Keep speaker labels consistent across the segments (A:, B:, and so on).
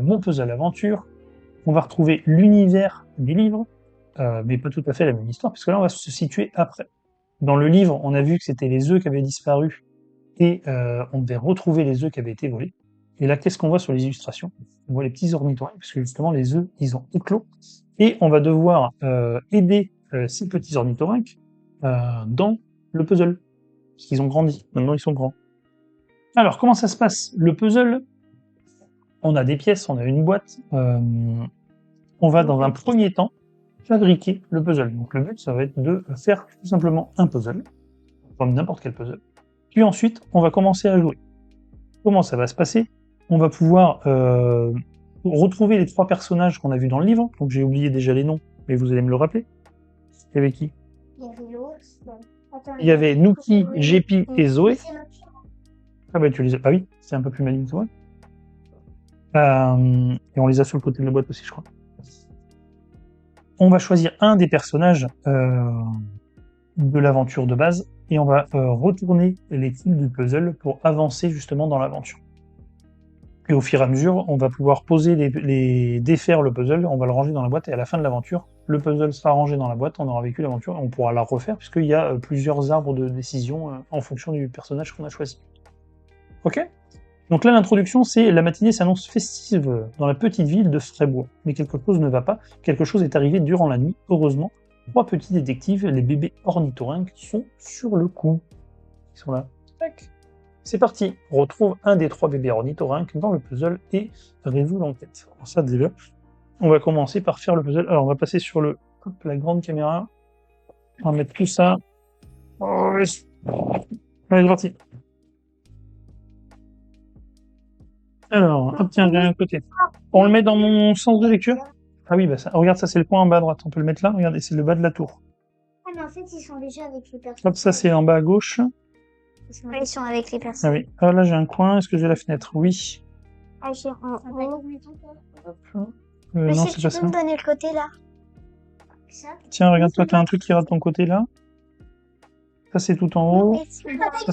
A: mon puzzle aventure. On va retrouver l'univers des livres, mais pas tout à fait la même histoire, puisque là, on va se situer après. Dans le livre, on a vu que c'était les œufs qui avaient disparu, et on devait retrouver les œufs qui avaient été volés. Et là, qu'est-ce qu'on voit sur les illustrations? On voit les petits ornithorynques, parce que justement, les œufs, ils ont éclos, et on va devoir aider ces petits ornithorynques dans le puzzle, parce qu'ils ont grandi, maintenant ils sont grands. Alors, comment ça se passe? Le puzzle, on a des pièces, on a une boîte, on va dans un premier temps fabriquer le puzzle. Donc le but, ça va être de faire tout simplement un puzzle, comme n'importe quel puzzle. Puis ensuite, on va commencer à jouer. Comment ça va se passer? On va pouvoir retrouver les 3 personnages qu'on a vus dans le livre. Donc j'ai oublié déjà les noms, mais vous allez me le rappeler. Il y avait qui? Il y avait Nuki, Jepi et Zoé. Ah bah tu les as... Ah oui, c'est un peu plus maligne que moi. Et on les a sur le côté de la boîte aussi, je crois. On va choisir un des personnages de l'aventure de base et on va retourner les fils du puzzle pour avancer justement dans l'aventure. Et au fur et à mesure, on va pouvoir poser défaire le puzzle, on va le ranger dans la boîte et à la fin de l'aventure, le puzzle sera rangé dans la boîte, on aura vécu l'aventure et on pourra la refaire puisqu'il y a plusieurs arbres de décision en fonction du personnage qu'on a choisi. Ok? Donc là, l'introduction, c'est la matinée s'annonce festive dans la petite ville de Freiburg. Mais quelque chose ne va pas, quelque chose est arrivé durant la nuit. Heureusement, 3 petits détectives, les bébés ornithorynques, sont sur le coup. Ils sont là. Tac. C'est parti. On retrouve un des 3 bébés ornithorynques dans le puzzle et résout l'enquête. Alors ça, déjà, on va commencer par faire le puzzle. Alors, on va passer sur la grande caméra. On va mettre tout ça. Allez, c'est parti. Alors, hop, tiens, j'ai un côté. On le met dans mon sens de lecture? Ah oui, bah ça, regarde, ça c'est le point en bas à droite. On peut le mettre là, regardez, c'est le bas de la tour.
B: Ah, mais en fait, ils sont déjà avec les personnes.
A: Hop, ça c'est en bas à gauche.
B: Ils sont avec les personnes.
A: Ah oui. Ah là, j'ai un coin. Est-ce que j'ai la fenêtre? Oui.
B: Ah, j'ai un.
A: Non,
B: si
A: c'est
B: tu
A: pas
B: peux
A: ça.
B: me donner le côté là. Ça.
A: Tiens, regarde, toi, t'as un truc qui rate ton côté là. Ça c'est tout en haut. Ça,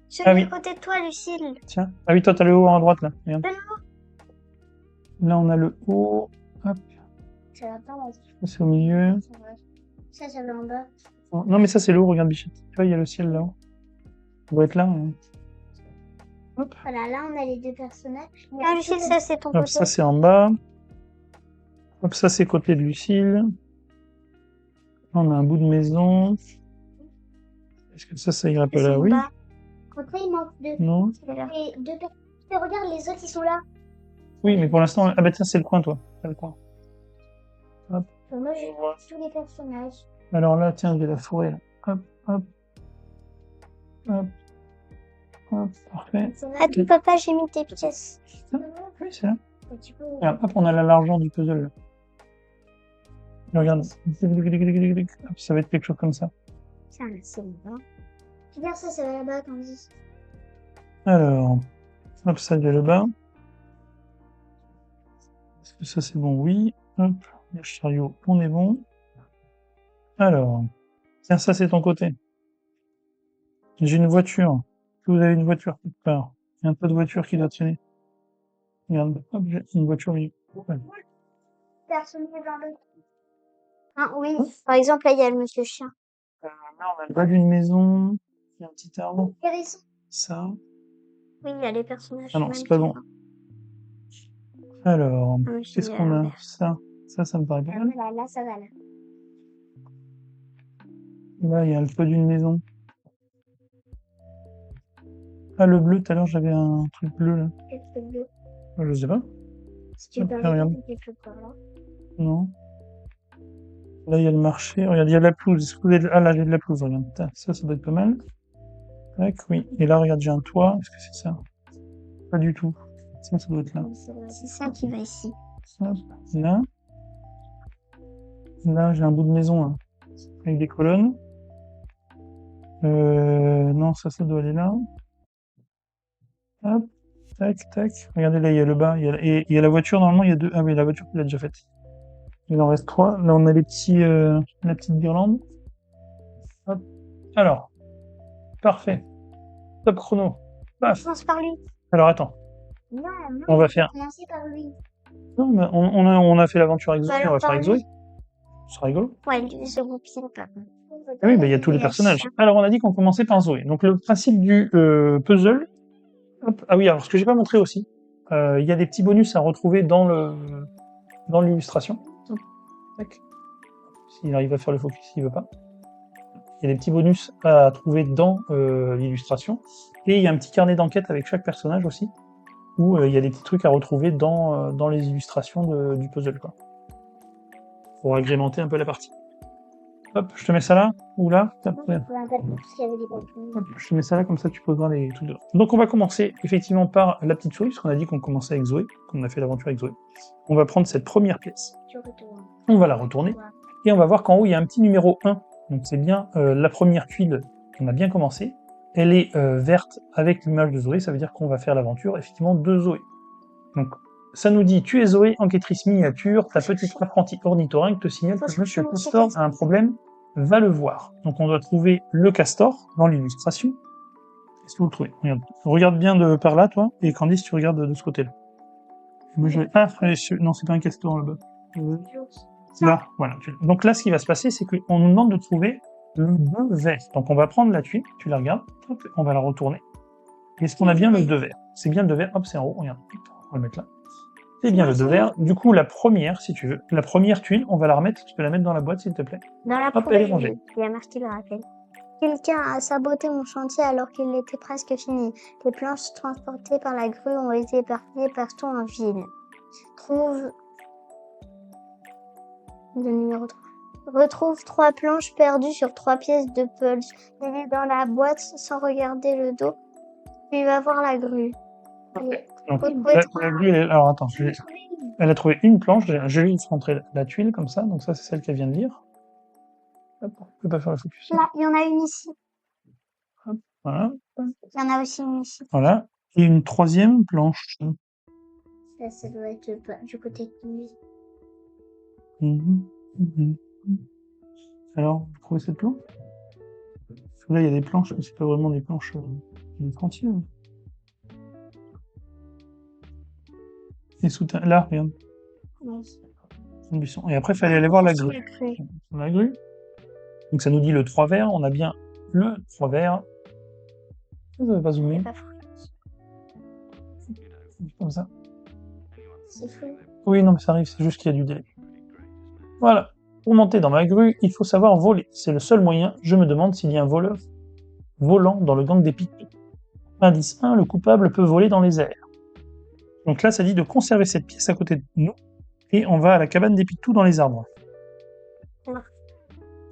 B: Celui
A: Ah oui.
B: à côté de toi, Lucille.
A: Tiens. Ah oui, toi t'as le haut en droite là. Regarde.
B: Non.
A: Là, on a le haut. Hop.
B: Ça va pas là.
A: Ça c'est au milieu.
B: Ça va en bas.
A: Non, mais ça c'est le haut, regarde, Bichette. Tu vois, il y a le ciel là-haut. On doit être là. Hein. Hop.
B: Voilà, là on a les 2 personnages. Ah, Lucille, ça c'est ton
A: Hop,
B: côté.
A: ça c'est en bas. Hop, ça c'est côté de Lucille. Là, on a un bout de maison. Est-ce que ça ira pas là? Oui.
B: Après, il manque 2.
A: Non.
B: Et 2 personnes. Regarde, les autres ils sont là.
A: Oui, mais pour l'instant... Ah bah tiens, c'est le coin, toi. C'est le coin. Hop.
B: Moi j'ai tous les personnages.
A: Alors là, tiens, j'ai la forêt. Là. Hop, hop. Hop. Hop, parfait.
B: Ah, tout papa, j'ai mis tes pièces.
A: Oui, c'est là. Regarde, hop, on a l'argent du puzzle. Là. Et regarde. Hop, ça va être quelque chose comme ça.
B: Tiens, c'est bon. Regarde ça va là-bas, Candy.
A: Alors, hop, ça, il y a le bas. Est-ce que ça, c'est bon? Oui. Hop, le chariot, on est bon. Alors, tiens, ça, c'est ton côté. J'ai une voiture. Est-ce que vous avez une voiture quelque part? Il y a un peu de voiture qui doit traîner. Regarde, hop, j'ai une voiture. Ouais.
B: Personne n'est dans le... Ah oui, par exemple, là, il y a le monsieur chien.
A: Là, on a le bas d'une maison. Il y a un petit arbre. Ça.
B: Oui, il y a les personnages.
A: Ah non, c'est pas bon. Alors, qu'est-ce qu'on a? Ça, me paraît pas mal.
B: Là, ça va, là.
A: Là, il y a le toit d'une maison. Ah, le bleu, tout à l'heure, j'avais un truc bleu, là.
B: Qu'est-ce que bleu?
A: Je sais pas.
B: Si tu peux regarder quelque part là.
A: Non. Là, il y a le marché. Regarde, il y a de la pelouse. Est-ce que vous avez... Ah, là, j'ai de la pelouse, regarde. Ça doit être pas mal. Tac, oui. Et là, regarde, j'ai un toit. Est-ce que c'est ça? Pas du tout. Ça doit être là.
B: C'est ça qui va ici.
A: Ça, là. Là, j'ai un bout de maison, là. Avec des colonnes. Non, ça doit aller là. Hop. Tac, tac. Regardez, là, il y a le bas. Il y a la voiture, normalement, il y a 2. Ah oui, la voiture, il a déjà faite. Il en reste 3. Là, on a les petits, la petite guirlande. Hop. Alors. Parfait. Top chrono. Paf.
B: Commence par lui.
A: Alors, attends.
B: Non,
A: On va faire.
B: Commencer par lui.
A: Non, mais on a fait l'aventure avec
B: Bah
A: Zoé, on
B: alors,
A: va faire avec Zoé. Ce sera rigolo.
B: Ouais, lui, c'est mon pile, par contre.
A: Ah oui, bah, il y a tous les personnages. Alors, on a dit qu'on commençait par Zoé. Donc, le principe du puzzle. Hop. Ah oui, alors ce que j'ai pas montré aussi, il y a des petits bonus à retrouver dans l'illustration. Hop. Tac. S'il arrive à faire le focus, s'il veut pas. Il y a des petits bonus à trouver dans l'illustration. Et il y a un petit carnet d'enquête avec chaque personnage aussi, où il y a des petits trucs à retrouver dans les illustrations du puzzle, quoi. Pour agrémenter un peu la partie. Hop, je te mets ça là, ou là. Hop, ouais. Hop, je te mets ça là, comme ça tu peux voir les trucs dedans. Donc on va commencer effectivement par la petite souris, parce qu'on a dit qu'on commençait avec Zoé, qu'on a fait l'aventure avec Zoé. On va prendre cette première pièce, on va la retourner, et on va voir qu'en haut il y a un petit numéro 1. Donc c'est bien la première tuile qu'on a bien commencé. Elle est verte avec l'image de Zoé, ça veut dire qu'on va faire l'aventure effectivement de Zoé. Donc ça nous dit, tu es Zoé, enquêtrice miniature, ta petite apprentie ornithorynque te signale que Monsieur Castor a un problème, va le voir. Donc on doit trouver le castor dans l'illustration. Est-ce que vous le trouvez? Regarde bien de par là, toi, et Candice, tu regardes de ce côté-là. Moi, ah, non, c'est pas un castor là-bas. Là, voilà. Donc là, ce qui va se passer, c'est qu'on nous demande de trouver le 2 vert. Donc on va prendre la tuile, tu la regardes, hop, on va la retourner. Est-ce qu'on a bien le 2 vert? C'est bien le 2 vert, hop, c'est en haut, regarde. On va le mettre là. C'est bien le 2 vert. Du coup, la première, si tu veux, la première tuile, on va la remettre, tu peux la mettre dans la boîte, s'il te plaît.
B: Dans la
A: Hop, elle est rangée.
B: Il y a marqué le rappel. Quelqu'un a saboté mon chantier alors qu'il était presque fini. Les planches transportées par la grue ont été éparpillées partout en ville. Trouve le numéro 3. Retrouve 3 planches perdues sur 3 pièces de pulse. Mets-les dans la boîte sans regarder le dos. Puis va voir la grue.
A: Donc, la grue, alors attends, elle a trouvé une planche, je vais lui montrer la tuile comme ça, donc ça c'est celle qu'elle vient de lire. Hop, on peut pas faire le focus.
B: Là, il y en a une ici.
A: Hop, voilà.
B: Il y en a aussi une ici.
A: Voilà. Et une troisième planche.
B: Ça doit être du côté de lui.
A: Alors, vous trouvez cette planche? Parce que là, il y a des planches, mais c'est pas vraiment des planches entières. Et là, regarde.
B: Oui.
A: Buisson. Et après, il fallait aller voir la grue. La grue. Donc ça nous dit le 3 vert, on a bien le 3 vert. Vous n'avez pas zoomé. Comme ça.
B: C'est fou.
A: Oui, non, mais ça arrive, c'est juste qu'il y a du délai. Voilà. Pour monter dans ma grue, il faut savoir voler. C'est le seul moyen. Je me demande s'il y a un voleur volant dans le gang des Pictou. Indice 1, le coupable peut voler dans les airs. Donc là, ça dit de conserver cette pièce à côté de nous. Et on va à la cabane des Pictou dans les arbres.
B: Non.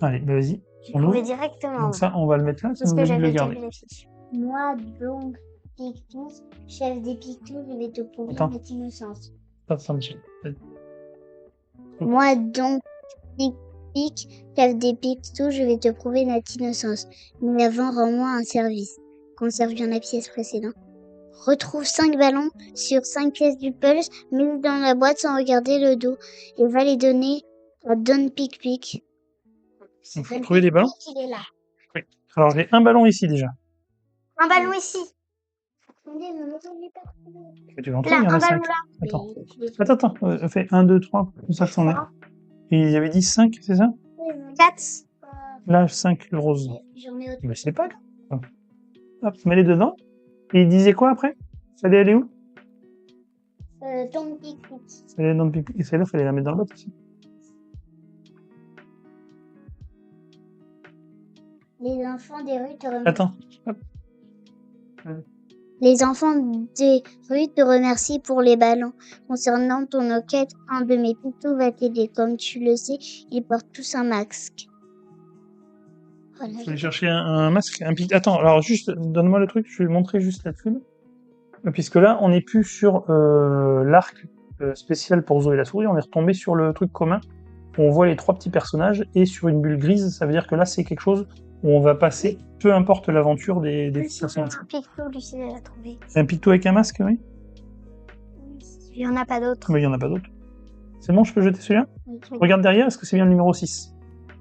A: Allez, bah vas-y.
B: J'ai trouvé directement.
A: Donc ça, on va le mettre là, ça
B: parce
A: nous
B: que
A: évite de le
B: j'avais
A: garder.
B: vérifié. Moi, donc, Pictou, chef des Pictou, je vais te prouver
A: Attends.
B: notre innocence.
A: Ça me tient.
B: Moi, donc, Pic, chef des Pictou, je vais te prouver notre innocence. Mais avant, rends-moi un service. Conserve bien la pièce précédente. Retrouve 5 ballons sur 5 pièces du pulse, mets-les dans la boîte sans regarder le dos, et va les donner à Don Pic.
A: Il faut trouver des ballons.
B: Il est là.
A: Oui. Alors j'ai un ballon ici déjà.
B: Un ballon ici.
A: Tu veux entrer, il y en a 5. Attends. Fais 1, 2, 3, comme ça c'en est. Et il y avait dit 5, c'est ça?
B: 4.
A: Là, 5, le rose.
B: J'en ai autre.
A: Mais c'est pas grave. Hop, mets-les dedans. Et il disait quoi après? Ça allait aller où?
B: Don Pic.
A: Ça allait dans le pipi. Et celle-là, il fallait la mettre dans l'autre aussi.
B: Les enfants des rues te remercient.
A: Attends. Hop.
B: Les enfants des rues te remercient pour les ballons. Concernant ton enquête, un de mes Pictou va t'aider. Comme tu le sais, ils portent tous un masque. Voilà.
A: Je vais chercher un masque, un pic. Attends, alors juste, donne-moi le truc, je vais montrer juste la tuile. Puisque là, on n'est plus sur l'arc spécial pour Zoé la souris, on est retombé sur le truc commun, où on voit les 3 petits personnages, et sur une bulle grise, ça veut dire que là, c'est quelque chose où on va passer, peu importe l'aventure des personnages.
B: Un Pictou, Lucille l'a trouvé.
A: C'est un picto avec un masque, oui?
B: Il n'y en a pas d'autres.
A: Mais il n'y en a pas d'autres. C'est bon, je peux jeter celui-là?
B: Oui.
A: Regarde derrière, est-ce que c'est bien le numéro 6?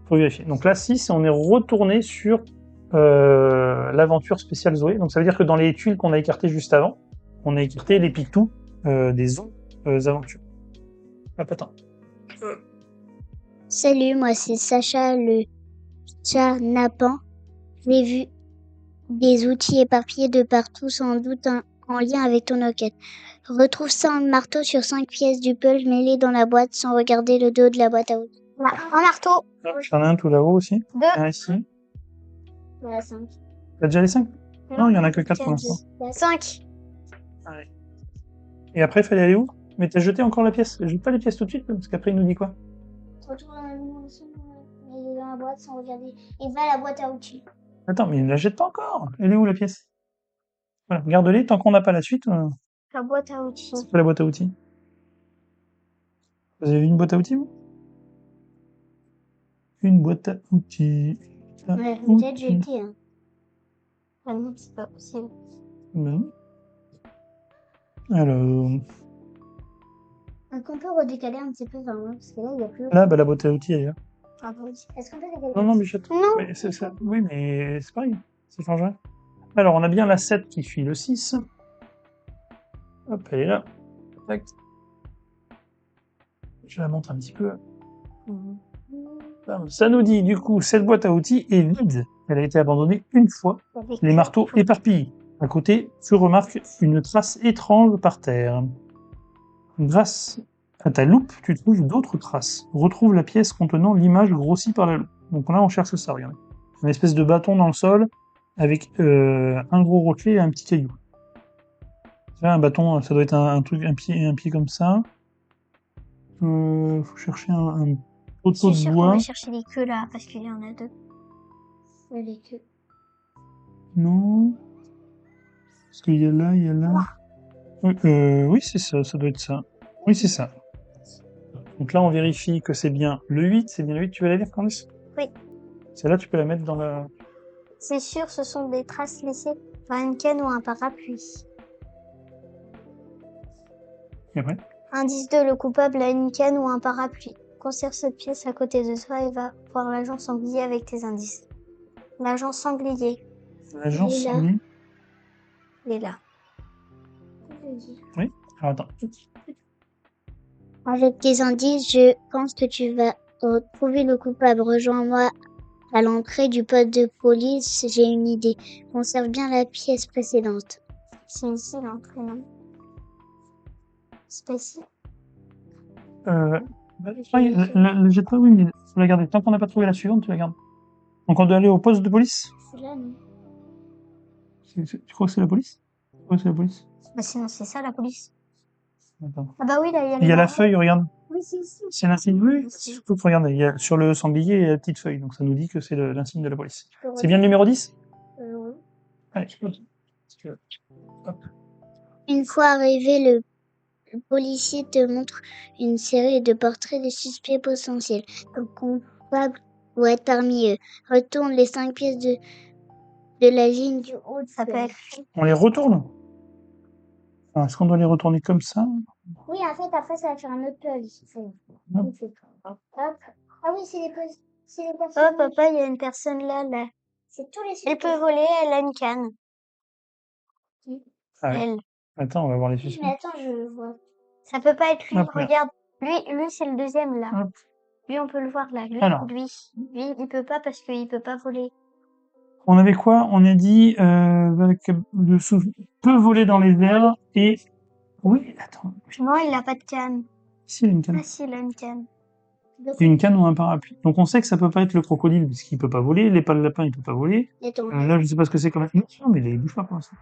A: Faut vérifier. Donc là, 6, on est retourné sur l'aventure spéciale Zoé. Donc ça veut dire que dans les tuiles qu'on a écartées juste avant, on a écarté les Pictou des autres aventures. Hop, attends.
B: Salut, moi c'est Sacha le chat nappant. J'ai vu des outils éparpillés de partout, sans doute en lien avec ton enquête. Retrouve 5 marteaux sur 5 pièces du puzzle mêlés dans la boîte sans regarder le dos de la boîte à outils.
C: Là, un marteau.
A: J'en ai un tout là-haut aussi.
C: 2.
A: Un ici.
B: Voilà, 5.
A: T'as déjà les 5? Non, il y en a que 4 pour l'instant.
C: 5.
A: Et après, il fallait aller où? Mais t'as jeté encore la pièce. Jette pas les pièces tout de suite, parce qu'après, il nous dit quoi?
B: Retourne dans la maison, mêlés dans la boîte sans regarder. Et va à la boîte à outils.
A: Attends, mais il ne la jette pas encore. Elle est où la pièce? Voilà, garde-les. Tant qu'on n'a pas la suite,
C: La boîte à outils.
A: c'est pas la boîte à outils. Vous avez vu une boîte à outils, vous? Une boîte à outils.
B: Ouais, peut-être jeté. Hein.
C: Ah non, c'est pas possible.
A: Ben. Alors,
B: Donc on peut redécaler un petit peu vers moi, parce que là, il n'y a plus.
A: là, bah, la boîte à outils, elle est là.
C: Ah bon.
B: Est-ce qu'on peut décaler?
A: Non, non, Bichette.
C: Non.
A: Mais c'est ça. Oui, mais c'est pareil. Ça change rien. Alors, on a bien la 7 qui suit le 6. Hop, elle est là. Tac. Je la montre un petit peu. Ça nous dit, du coup, cette boîte à outils est vide. Elle a été abandonnée une fois. Les marteaux éparpillés. À côté, tu remarques une trace étrange par terre. Grâce à ta loupe, tu trouves d'autres traces. Retrouve la pièce contenant l'image grossie par la loupe. Donc là, on cherche ça, regardez. Une espèce de bâton dans le sol avec un gros rocher et un petit caillou. Là, un bâton, ça doit être un pied comme ça. Faut chercher un poteau
C: C'est
A: de
C: sûr qu'on
A: bois.
C: va chercher les queues là, parce qu'il y en a 2.
B: Ouais, les queues.
A: Non. Parce qu'il y a là, il y a là. Oui, c'est ça, ça doit être ça. Oui, c'est ça. Donc là, on vérifie que c'est bien le 8. C'est bien le 8, tu veux la lire, Candice?
C: Oui.
A: Celle-là, tu peux la mettre dans la...
C: C'est sûr, ce sont des traces laissées par une canne ou un parapluie.
A: Et après?
C: Indice 2, le coupable a une canne ou un parapluie. Conserve cette pièce à côté de toi et va voir l'agent sanglier avec tes indices. L'agent sanglier,
A: L'agent
B: Il est là.
A: sanglier.
C: il est là.
A: Oui. Alors, attends.
B: Avec tes indices, je pense que tu vas trouver le coupable. Rejoins-moi à l'entrée du poste de police. J'ai une idée. Conserve bien la pièce précédente.
C: C'est ici l'entrée, non? C'est pas ici?
A: Le jette pas, oui, mais faut la garder. Tant qu'on n'a pas trouvé la suivante, tu la gardes. Donc, on doit aller au poste de police?
B: C'est là, non?
A: Tu crois que c'est la police? Ouais, c'est la police.
C: Bah sinon c'est ça la police.
A: Attends.
C: Ah bah oui, là il y a
A: Il y a la
C: marques.
A: feuille, regarde.
C: Oui, c'est ici.
A: C'est l'insigne. Oui, faut que regarder. Il y a, sur le sanglier, il y a la petite feuille. Donc, ça nous dit que c'est l'insigne de la police. C'est bien le numéro 10?
B: Oui.
A: Allez, je peux. Hop.
B: Une fois arrivé, le policier te montre une série de portraits de suspects potentiels. Le coupable doit être parmi eux. Retourne les 5 pièces de la ligne du haut.
C: Ça peut être.
A: On les retourne? Alors, est-ce qu'on doit les retourner comme ça?
B: Oui, en fait, après, ça va faire un autre puzzle.
A: Non.
B: Hop. Ah oui, c'est les puzzles. C'est les
C: Oh
B: personnes.
C: papa, il y a une personne là, là.
B: C'est tous les
C: Elle
B: suspects.
C: peut voler, elle a une canne.
A: Ah ouais.
C: Elle.
A: Attends, on va voir les
B: Oui,
A: suspects.
B: mais attends, je le vois.
C: Ça peut pas être lui,
A: Hop, regarde.
C: regarde. Lui c'est le deuxième là.
A: Hop.
C: Lui on peut le voir là. Lui,
A: Alors.
C: lui, il peut pas parce qu'il peut pas voler.
A: On avait quoi? On a dit peut voler dans les airs et... Oui, attends.
C: Non, il a pas de canne.
A: Si, il a une canne.
C: Ah si, il a une canne.
A: Et une canne ou un parapluie. Donc on sait que ça peut pas être le crocodile puisqu'il peut pas voler, les pas de lapin il peut pas voler.
B: Attends.
A: Là je sais pas ce que c'est quand même. Non, mais il bouge pas pour l'instant.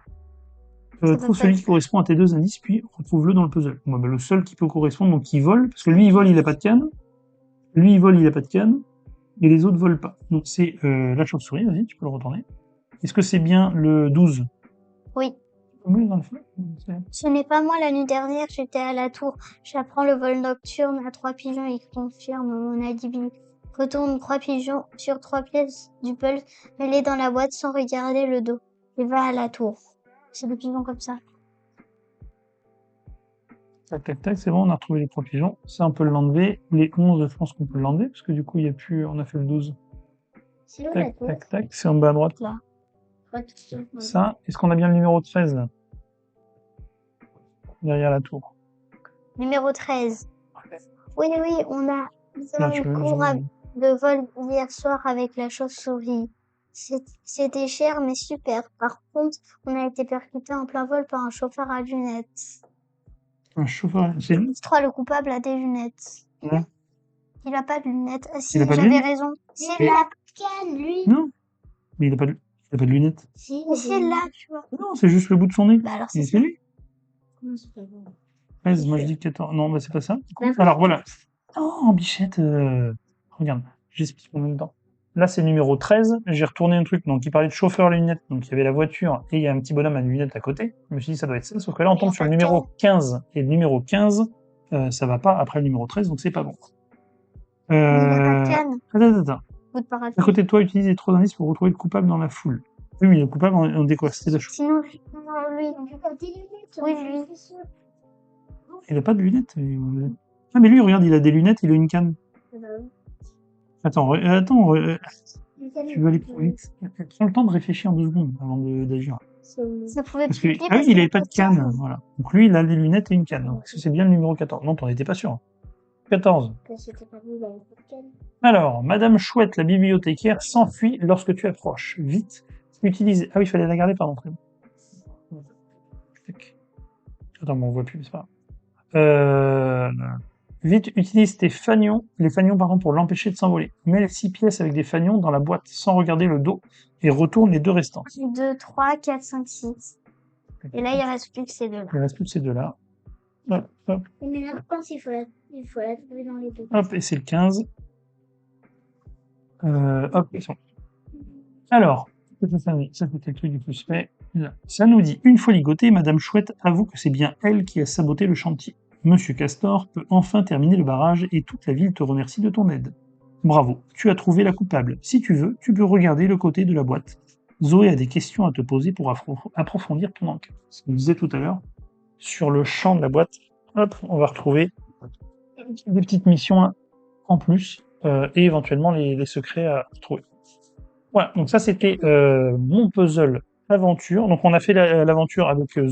C: peut
A: Trouve
C: pas
A: celui
C: être-
A: qui correspond à tes deux indices puis retrouve-le dans le puzzle. Bon, bah, le seul qui peut correspondre, donc il vole, parce que lui il vole, il a pas de canne. Lui il vole, il a pas de canne. Et les autres volent pas. Donc c'est la chauve-souris, vas-y, tu peux le retourner. Est-ce que c'est bien le 12?
C: Oui.
A: Oui, dans le fond.
C: Ce n'est pas moi la nuit dernière, j'étais à la tour. J'apprends le vol nocturne à 3 pigeons et confirme mon alibi. Retourne 3 pigeons sur 3 pièces du puzzle mêlées dans la boîte sans regarder le dos. Et va à la tour. C'est des pigeons comme ça.
A: Tac, tac, tac, c'est bon, on a retrouvé les 3 pigeons. Ça, on peut l'enlever. Les 11, je pense qu'on peut l'enlever, parce que du coup, il y a plus, on a fait le 12.
B: C'est où la
A: Tac,
B: tour?
A: tac, tac, c'est en bas à droite, là. Ça, est-ce qu'on a bien le numéro 13, là? Derrière la tour.
C: Numéro 13. Oui, on a
A: Là,
C: eu
A: tu veux
C: cours
A: nous-
C: de vol hier soir avec la chauve-souris. C'était cher, mais super. Par contre, on a été percuté en plein vol par un chauffeur à lunettes.
A: un chauffeur. C'est
C: Je crois le coupable a des lunettes.
A: Ouais.
C: Il a pas de lunettes. Ah si,
A: Il a pas de
C: j'avais
A: lunettes
C: raison. C'est
A: Mais-
C: là.
B: Canne, lui.
A: Non, mais il a pas de lunettes.
B: Si,
C: Mais c'est là, tu vois.
A: Non, c'est juste le bout de son nez.
C: Bah alors
A: Et
C: c'est
A: c'est lui.
B: Non, c'est pas bon.
A: 13, moi je dis 14. Non, bah c'est pas ça.
B: Bah,
A: Alors voilà. Oh, Bichette, regarde, j'explique en même temps. Là, c'est le numéro 13. J'ai retourné un truc, donc il parlait de chauffeur à lunettes. Donc il y avait la voiture et il y a un petit bonhomme à lunettes à côté. Je me suis dit, ça doit être ça. Sauf que là, on tombe sur le numéro 15. Et le numéro 15, ça va pas après le numéro 13, donc c'est pas bon.
C: Il a pas de canne.
A: Attends.
C: Bout de parapluie.
A: À côté de toi, utilisez 3 indices pour retrouver le coupable dans la foule. Oui, mais le coupable, on dit quoi? C'était la chose.
C: Sinon, lui. Oui, lui.
A: Il a pas de lunettes. Ah, mais lui, regarde, il a des lunettes, il a une canne. Attends, tu veux aller plus vite. Prends le temps de réfléchir 2 secondes avant d'agir.
C: Ça pouvait
A: Parce que,
C: piquer
A: ah oui, il
C: qu'il
A: avait pas de canne, voilà. Donc lui, il a des lunettes et une canne. Donc, est-ce que c'est bien le numéro 14? Non, t'en étais pas sûr. 14. Alors, Madame Chouette, la bibliothécaire, s'enfuit lorsque tu approches. Vite, utilise... Ah oui, il fallait la garder, pardon. Attends, bon, on voit plus, mais c'est pas grave. Vite, utilise les fanions, pardon, pour l'empêcher de s'envoler. Mets les 6 pièces avec des fanions dans la boîte sans regarder le dos et retourne les 2 restants.
C: 2, 3, 4, 5, 6. Et là, il reste plus que ces deux-là.
A: Il reste plus que ces 2-là. Hop, hop,
B: Mais la réponse, il faut la trouver dans les deux.
A: hop, et c'est le 15. Hop, ils sont. Alors, ça c'était le truc du plus fait. Là. Ça nous dit, une fois ligotée, Madame Chouette avoue que c'est bien elle qui a saboté le chantier. Monsieur Castor peut enfin terminer le barrage et toute la ville te remercie de ton aide. Bravo, tu as trouvé la coupable. Si tu veux, tu peux regarder le côté de la boîte. Zoé a des questions à te poser pour approfondir ton enquête. Ce qu'on disait tout à l'heure, sur le champ de la boîte, hop, on va retrouver des petites missions en plus et éventuellement les secrets à trouver. Voilà, donc ça c'était mon puzzle aventure. Donc on a fait l'aventure avec Zoé.